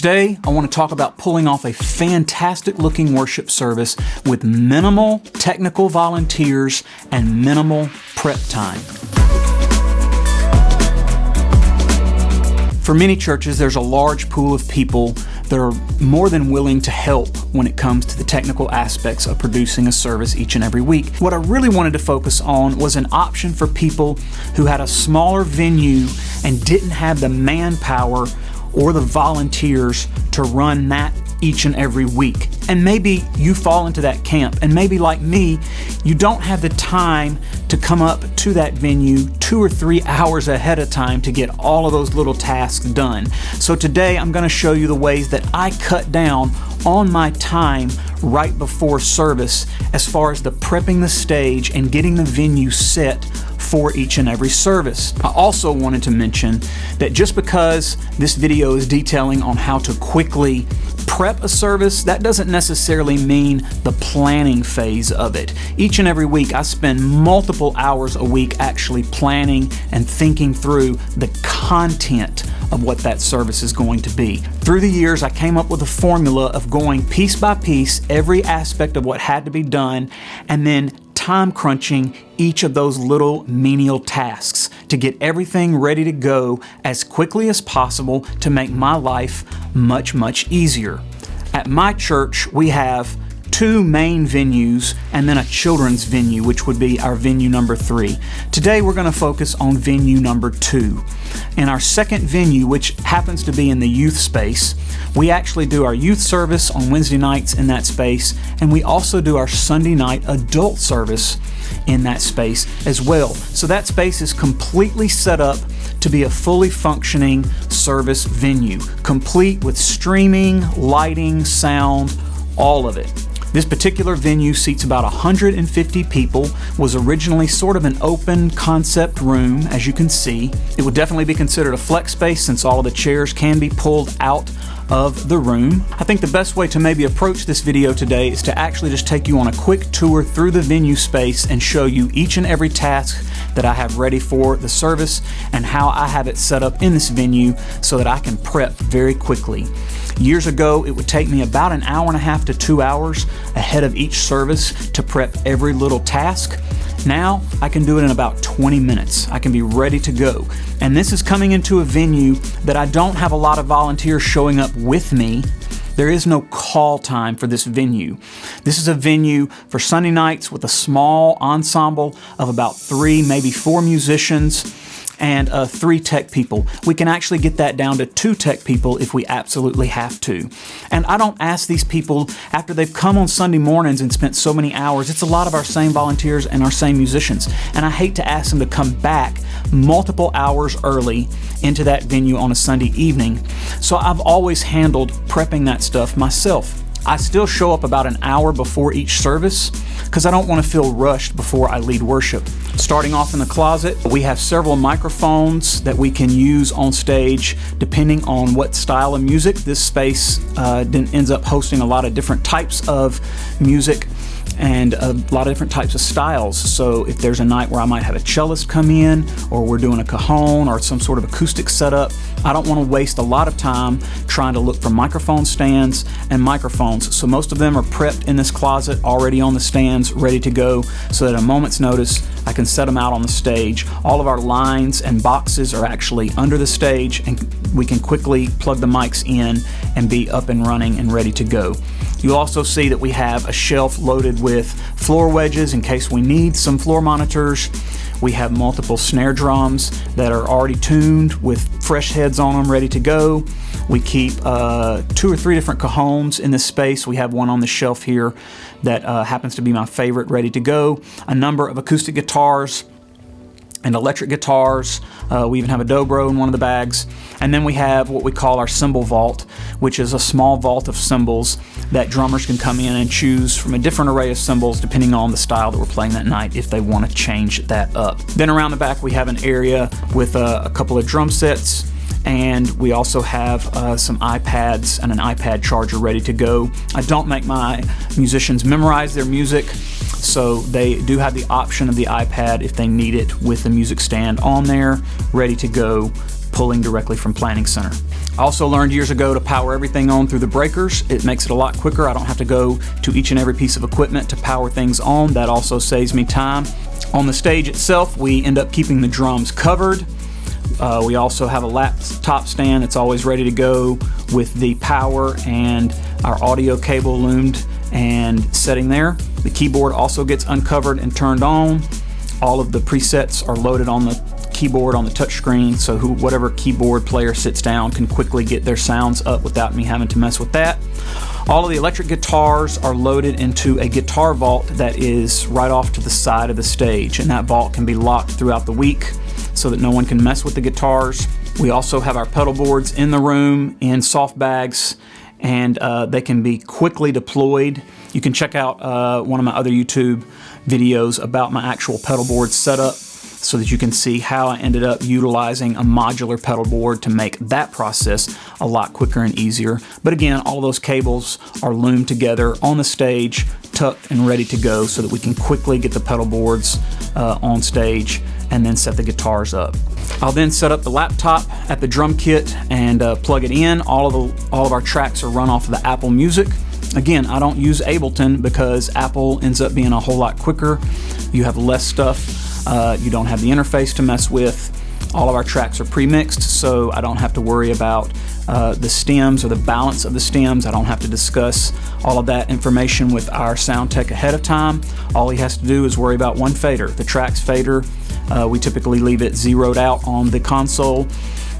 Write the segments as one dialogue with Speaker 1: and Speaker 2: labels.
Speaker 1: Today, I want to talk about pulling off a fantastic looking worship service with minimal technical volunteers and minimal prep time. For many churches, there's a large pool of people that are more than willing to help when it comes to the technical aspects of producing a service each and every week. What I really wanted to focus on was an option for people who had a smaller venue and didn't have the manpower or the volunteers to run that each and every week. And maybe you fall into that camp, and maybe like me, you don't have the time to come up to that venue 2 or 3 hours ahead of time to get all of those little tasks done. So today I'm going to show you the ways that I cut down on my time right before service as far as the prepping the stage and getting the venue set for each and every service. I also wanted to mention that just because this video is detailing on how to quickly prep a service, that doesn't necessarily mean the planning phase of it. Each and every week I spend multiple hours a week actually planning and thinking through the content of what that service is going to be. Through the years, I came up with a formula of going piece by piece, every aspect of what had to be done, and then time crunching each of those little menial tasks to get everything ready to go as quickly as possible to make my life much, much easier. At my church, we have 2 main venues and then a children's venue, which would be our venue number 3. Today we're going to focus on venue number 2. In our second venue, which happens to be in the youth space, we actually do our youth service on Wednesday nights in that space, and we also do our Sunday night adult service in that space as well. So that space is completely set up to be a fully functioning service venue, complete with streaming, lighting, sound, all of it. This particular venue seats about 150 people, was originally sort of an open concept room, as you can see. It would definitely be considered a flex space since all of the chairs can be pulled out of the room. I think the best way to maybe approach this video today is to actually just take you on a quick tour through the venue space and show you each and every task that I have ready for the service and how I have it set up in this venue so that I can prep very quickly. Years ago, it would take me about an hour and a half to 2 hours ahead of each service to prep every little task. Now, I can do it in about 20 minutes. I can be ready to go. And this is coming into a venue that I don't have a lot of volunteers showing up with me. There is no call time for this venue. This is a venue for Sunday nights with a small ensemble of about 3, maybe 4 musicians and 3 tech people. We can actually get that down to 2 tech people if we absolutely have to. And I don't ask these people, after they've come on Sunday mornings and spent so many hours, it's a lot of our same volunteers and our same musicians, and I hate to ask them to come back multiple hours early into that venue on a Sunday evening. So I've always handled prepping that stuff myself. I still show up about an hour before each service because I don't want to feel rushed before I lead worship. Starting off in the closet, we have several microphones that we can use on stage depending on what style of music. This space then ends up hosting a lot of different types of music and a lot of different types of styles. So if there's a night where I might have a cellist come in, or we're doing a cajon or some sort of acoustic setup, I don't want to waste a lot of time trying to look for microphone stands and microphones. So most of them are prepped in this closet, already on the stands, ready to go, so that at a moment's notice, I can set them out on the stage. All of our lines and boxes are actually under the stage, and we can quickly plug the mics in and be up and running and ready to go. You'll also see that we have a shelf loaded with floor wedges in case we need some floor monitors. We have multiple snare drums that are already tuned with fresh heads on them, ready to go. We keep 2 or 3 different cajons in this space. We have one on the shelf here that happens to be my favorite, ready to go. A number of acoustic guitars and electric guitars. We even have a dobro in one of the bags. And then we have what we call our cymbal vault, which is a small vault of cymbals that drummers can come in and choose from a different array of cymbals depending on the style that we're playing that night if they want to change that up. Then around the back we have an area with a couple of drum sets, and we also have some iPads and an iPad charger ready to go. I don't make my musicians memorize their music, so they do have the option of the iPad if they need it with the music stand on there, ready to go pulling directly from Planning Center. I also learned years ago to power everything on through the breakers. It makes it a lot quicker. I don't have to go to each and every piece of equipment to power things on. That also saves me time. On the stage itself, we end up keeping the drums covered. We also have a laptop stand that's always ready to go with the power and our audio cable loomed and setting there. The keyboard also gets uncovered and turned on. All of the presets are loaded on the keyboard on the touchscreen, so whatever keyboard player sits down can quickly get their sounds up without me having to mess with that. All of the electric guitars are loaded into a guitar vault that is right off to the side of the stage, and that vault can be locked throughout the week so that no one can mess with the guitars. We also have our pedal boards in the room in soft bags, and they can be quickly deployed. You can check out one of my other YouTube videos about my actual pedal board setup so that you can see how I ended up utilizing a modular pedal board to make that process a lot quicker and easier. But again, all those cables are loomed together on the stage, tucked and ready to go so that we can quickly get the pedal boards on stage and then set the guitars up. I'll then set up the laptop at the drum kit and plug it in. All of our tracks are run off of the Apple Music. Again, I don't use Ableton because Apple ends up being a whole lot quicker. You have less stuff. You don't have the interface to mess with. All of our tracks are pre-mixed, so I don't have to worry about the stems or the balance of the stems. I don't have to discuss all of that information with our sound tech ahead of time. All he has to do is worry about one fader, the tracks fader. We typically leave it zeroed out on the console.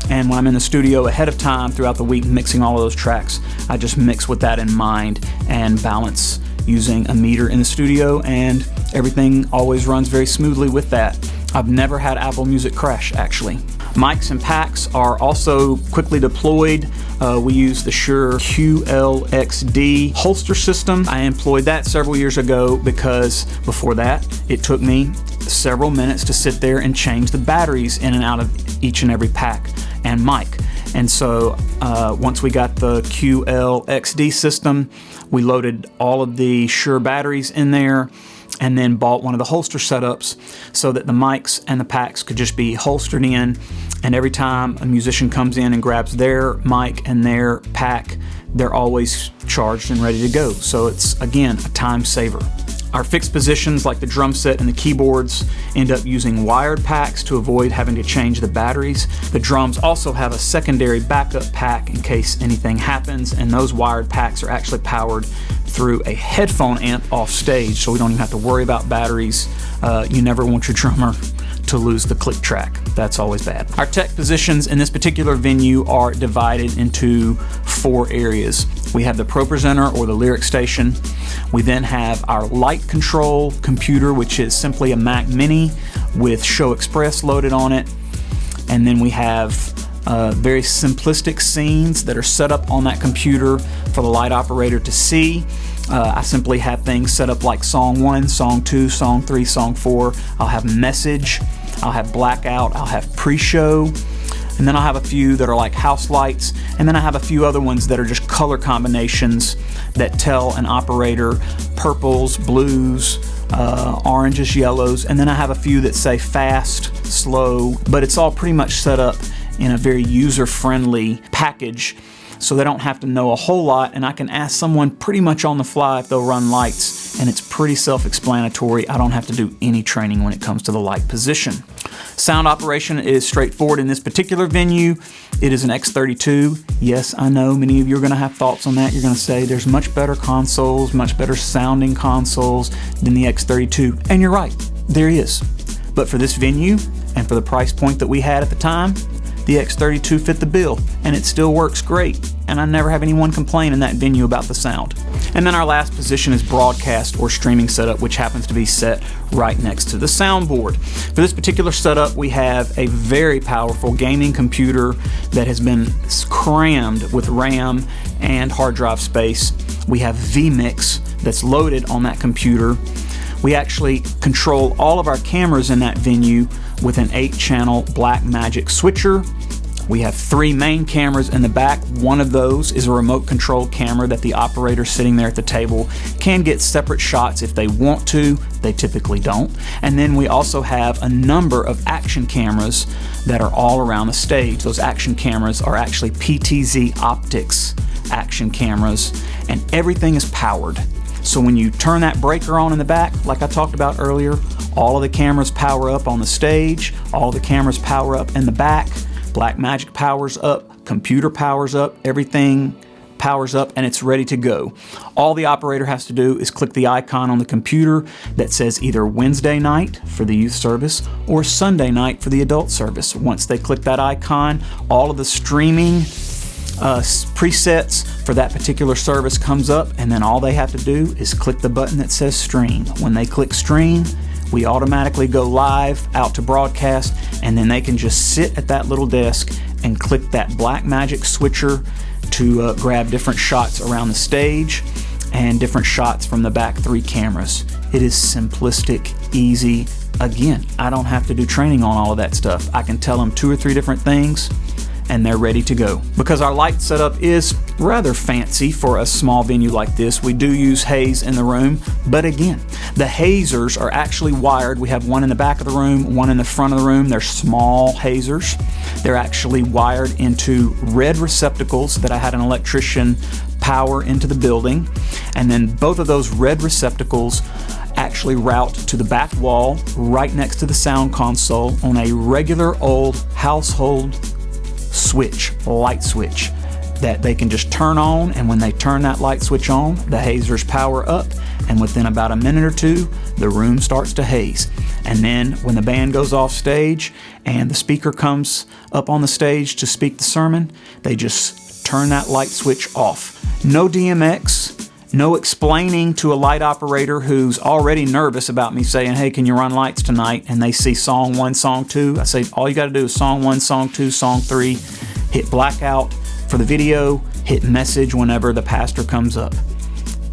Speaker 1: And when I'm in the studio ahead of time throughout the week mixing all of those tracks, I just mix with that in mind and balance using a meter in the studio, and everything always runs very smoothly with that. I've never had Apple Music crash, actually. Mics and packs are also quickly deployed. We use the Shure QLXD holster system. I employed that several years ago because before that, it took me several minutes to sit there and change the batteries in and out of each and every pack and mic. And so once we got the QLXD system, we loaded all of the Shure batteries in there and then bought one of the holster setups so that the mics and the packs could just be holstered in, and every time a musician comes in and grabs their mic and their pack, they're always charged and ready to go. So it's, again, a time saver. Our fixed positions like the drum set and the keyboards end up using wired packs to avoid having to change the batteries. The drums also have a secondary backup pack in case anything happens, and those wired packs are actually powered through a headphone amp off stage, so we don't even have to worry about batteries. You never want your drummer to lose the click track. That's always bad. Our tech positions in this particular venue are divided into 4 areas. We have the Pro Presenter or the lyric station. We then have our light control computer, which is simply a Mac Mini with Show Express loaded on it. And then we have very simplistic scenes that are set up on that computer for the light operator to see. I simply have things set up like song 1, song 2, song 3, song 4. I'll have message, I'll have blackout, I'll have pre-show, and then I'll have a few that are like house lights, and then I have a few other ones that are just color combinations that tell an operator purples, blues, oranges, yellows, and then I have a few that say fast, slow, but it's all pretty much set up in a very user-friendly package, so they don't have to know a whole lot, and I can ask someone pretty much on the fly if they'll run lights, and it's pretty self-explanatory. I don't have to do any training when it comes to the light position. Sound operation is straightforward in this particular venue. It is an X32. Yes, I know many of you are going to have thoughts on that. You're going to say there's much better consoles, much better sounding consoles than the X32, and you're right, there is. But for this venue, and for the price point that we had at the time, the X32 fit the bill, and it still works great, and I never have anyone complain in that venue about the sound. And then our last position is broadcast or streaming setup, which happens to be set right next to the soundboard. For this particular setup, we have a very powerful gaming computer that has been crammed with RAM and hard drive space. We have vMix that's loaded on that computer. We actually control all of our cameras in that venue with an 8-channel Blackmagic switcher. We have 3 main cameras in the back. One of those is a remote control camera that the operator sitting there at the table can get separate shots if they want to. They typically don't. And then we also have a number of action cameras that are all around the stage. Those action cameras are actually PTZ optics action cameras, and everything is powered. So when you turn that breaker on in the back, like I talked about earlier, all of the cameras power up on the stage, all of the cameras power up in the back. Blackmagic powers up, computer powers up, everything powers up, and it's ready to go. All the operator has to do is click the icon on the computer that says either Wednesday night for the youth service or Sunday night for the adult service. Once they click that icon, all of the streaming presets for that particular service comes up, and then all they have to do is click the button that says stream. When they click stream, we automatically go live out to broadcast, and then they can just sit at that little desk and click that Blackmagic switcher to grab different shots around the stage and different shots from the back 3 cameras. It is simplistic, easy. Again, I don't have to do training on all of that stuff. I can tell them 2 or 3 different things and they're ready to go. Because our light setup is rather fancy for a small venue like this, we do use haze in the room, but again, the hazers are actually wired. We have one in the back of the room, one in the front of the room. They're small hazers. They're actually wired into red receptacles that I had an electrician power into the building, and then both of those red receptacles actually route to the back wall right next to the sound console on a regular old household switch, light switch, that they can just turn on, and when they turn that light switch on, the hazers power up, and within about a minute or 2, the room starts to haze. And then when the band goes off stage and the speaker comes up on the stage to speak the sermon, they just turn that light switch off. No DMX, no explaining to a light operator who's already nervous about me saying, hey, can you run lights tonight? And they see song 1, song 2. I say, all you got to do is song 1, song 2, song 3, hit blackout for the video, hit message whenever the pastor comes up.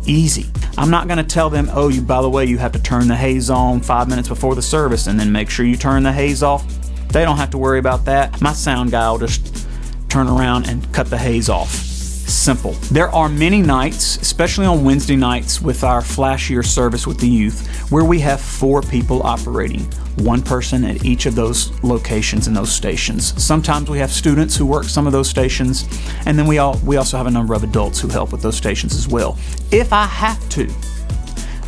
Speaker 1: Easy. I'm not going to tell them, oh, by the way, you have to turn the haze on 5 minutes before the service and then make sure you turn the haze off. They don't have to worry about that. My sound guy will just turn around and cut the haze off. Simple. There are many nights, especially on Wednesday nights with our flashier service with the youth, where we have 4 people operating, 1 person at each of those locations and those stations. Sometimes we have students who work some of those stations, and then we also have a number of adults who help with those stations as well. If I have to,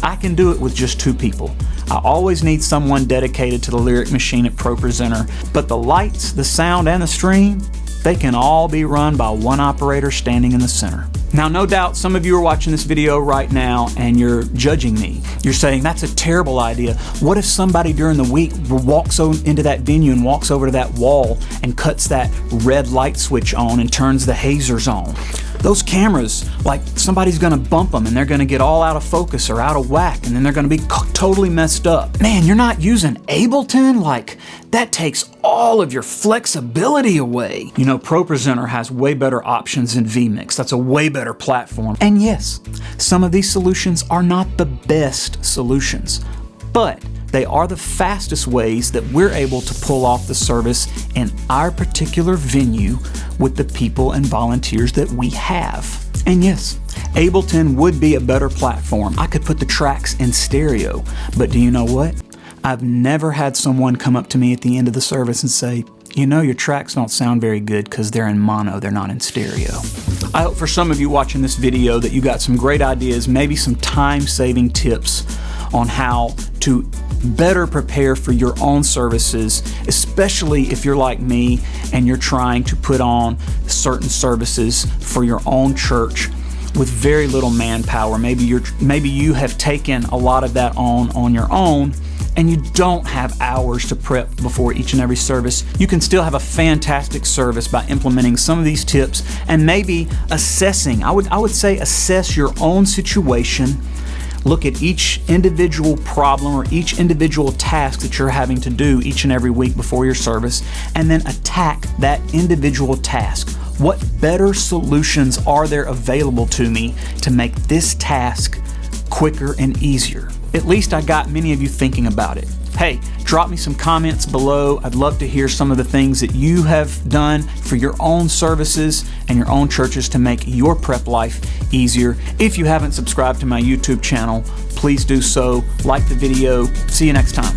Speaker 1: I can do it with just 2 people. I always need someone dedicated to the lyric machine at ProPresenter, but the lights, the sound, and the stream, they can all be run by 1 operator standing in the center. Now, no doubt some of you are watching this video right now and you're judging me. You're saying, that's a terrible idea. What if somebody during the week walks into that venue and walks over to that wall and cuts that red light switch on and turns the hazers on? Those cameras, like somebody's gonna bump them and they're gonna get all out of focus or out of whack, and then they're gonna be totally messed up. Man, you're not using Ableton? Like, that takes all of your flexibility away. You know, ProPresenter has way better options than vMix. That's a way better platform. And yes, some of these solutions are not the best solutions, but they are the fastest ways that we're able to pull off the service in our particular venue with the people and volunteers that we have. And yes, Ableton would be a better platform. I could put the tracks in stereo, but do you know what? I've never had someone come up to me at the end of the service and say, you know, your tracks don't sound very good because they're in mono, they're not in stereo. I hope for some of you watching this video that you got some great ideas, maybe some time-saving tips on how to better prepare for your own services, especially if you're like me and you're trying to put on certain services for your own church with very little manpower. Maybe you have taken a lot of that on your own, and you don't have hours to prep before each and every service. You can still have a fantastic service by implementing some of these tips and maybe assessing. I would say assess your own situation. Look at each individual problem or each individual task that you're having to do each and every week before your service, and then attack that individual task. What better solutions are there available to me to make this task quicker and easier? At least I got many of you thinking about it. Hey, drop me some comments below. I'd love to hear some of the things that you have done for your own services and your own churches to make your prep life easier. If you haven't subscribed to my YouTube channel, please do so. Like the video. See you next time.